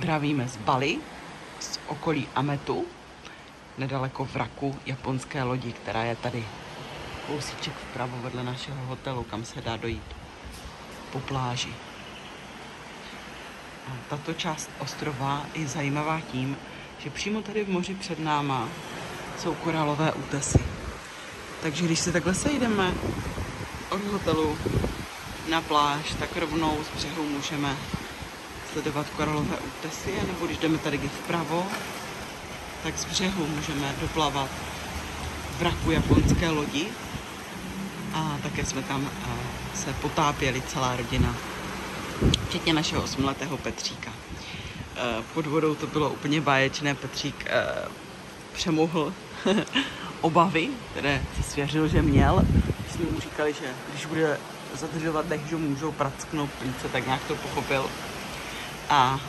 Zdravíme z Bali, z okolí Ametu, nedaleko vraku japonské lodi, která je tady kousíček vpravo vedle našeho hotelu, kam se dá dojít po pláži. A tato část ostrova je zajímavá tím, že přímo tady v moři před náma jsou koralové útesy. Takže když se takhle sejdeme od hotelu na pláž, tak rovnou z břehu můžeme sledovat koralové útesy, nebo když jdeme tady vpravo, tak z břehu můžeme doplavat vraku japonské lodi a také jsme tam se potápěli celá rodina, včetně našeho 8letého Petříka. Pod vodou to bylo úplně báječné, Petřík přemohl obavy, které se svěřil, že měl. Jsme mu říkali, že když bude zadržovat dech, že můžou pracknout plíce, tak nějak to pochopil. A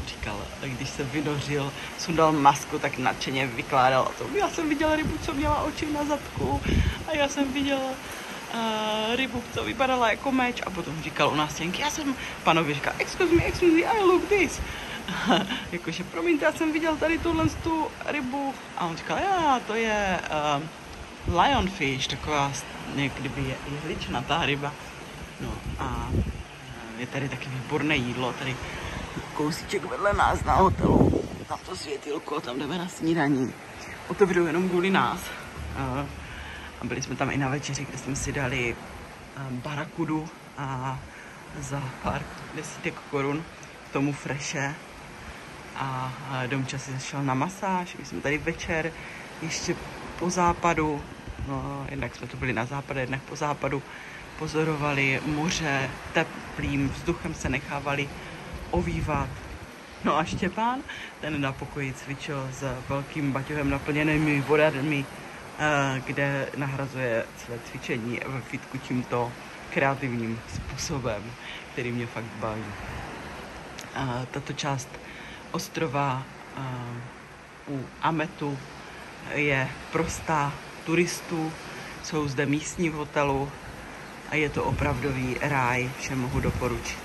říkal, když se vynořil, sundal masku, tak nadšeně vykládal o tom. Já jsem viděl rybu, co měla oči na zadku a já jsem viděl rybu, co vypadala jako meč a potom říkal u nástěnky, já jsem panovi říkal, excuse me, I look this. Jakože, promiňte, já jsem viděl tady tu rybu a on říkal, to je lionfish, taková kdyby jehličnatá ryba. No a je tady taky výborné jídlo, tady kousíček vedle nás na hotelu, tam to světilko, tam jdeme na snídaní. Otevřou jenom kvůli nás. A byli jsme tam i na večeři, kde jsme si dali barakudu a za pár desítek korun tomu freše. A Domča si zašel na masáž, my jsme tady večer ještě po západu, no jednak jsme tu byli na západu, jednak po západu, pozorovali moře, teplým vzduchem se nechávali ovývat. No a Štěpán, ten na pokoji cvičil s velkým baťohem naplněnými vodami, kde nahrazuje své cvičení ve fitku tímto kreativním způsobem, který mě fakt baví. Tato část ostrova u Ametu je prostá turistů, jsou zde místní v hotelu a je to opravdový ráj, všem mohu doporučit.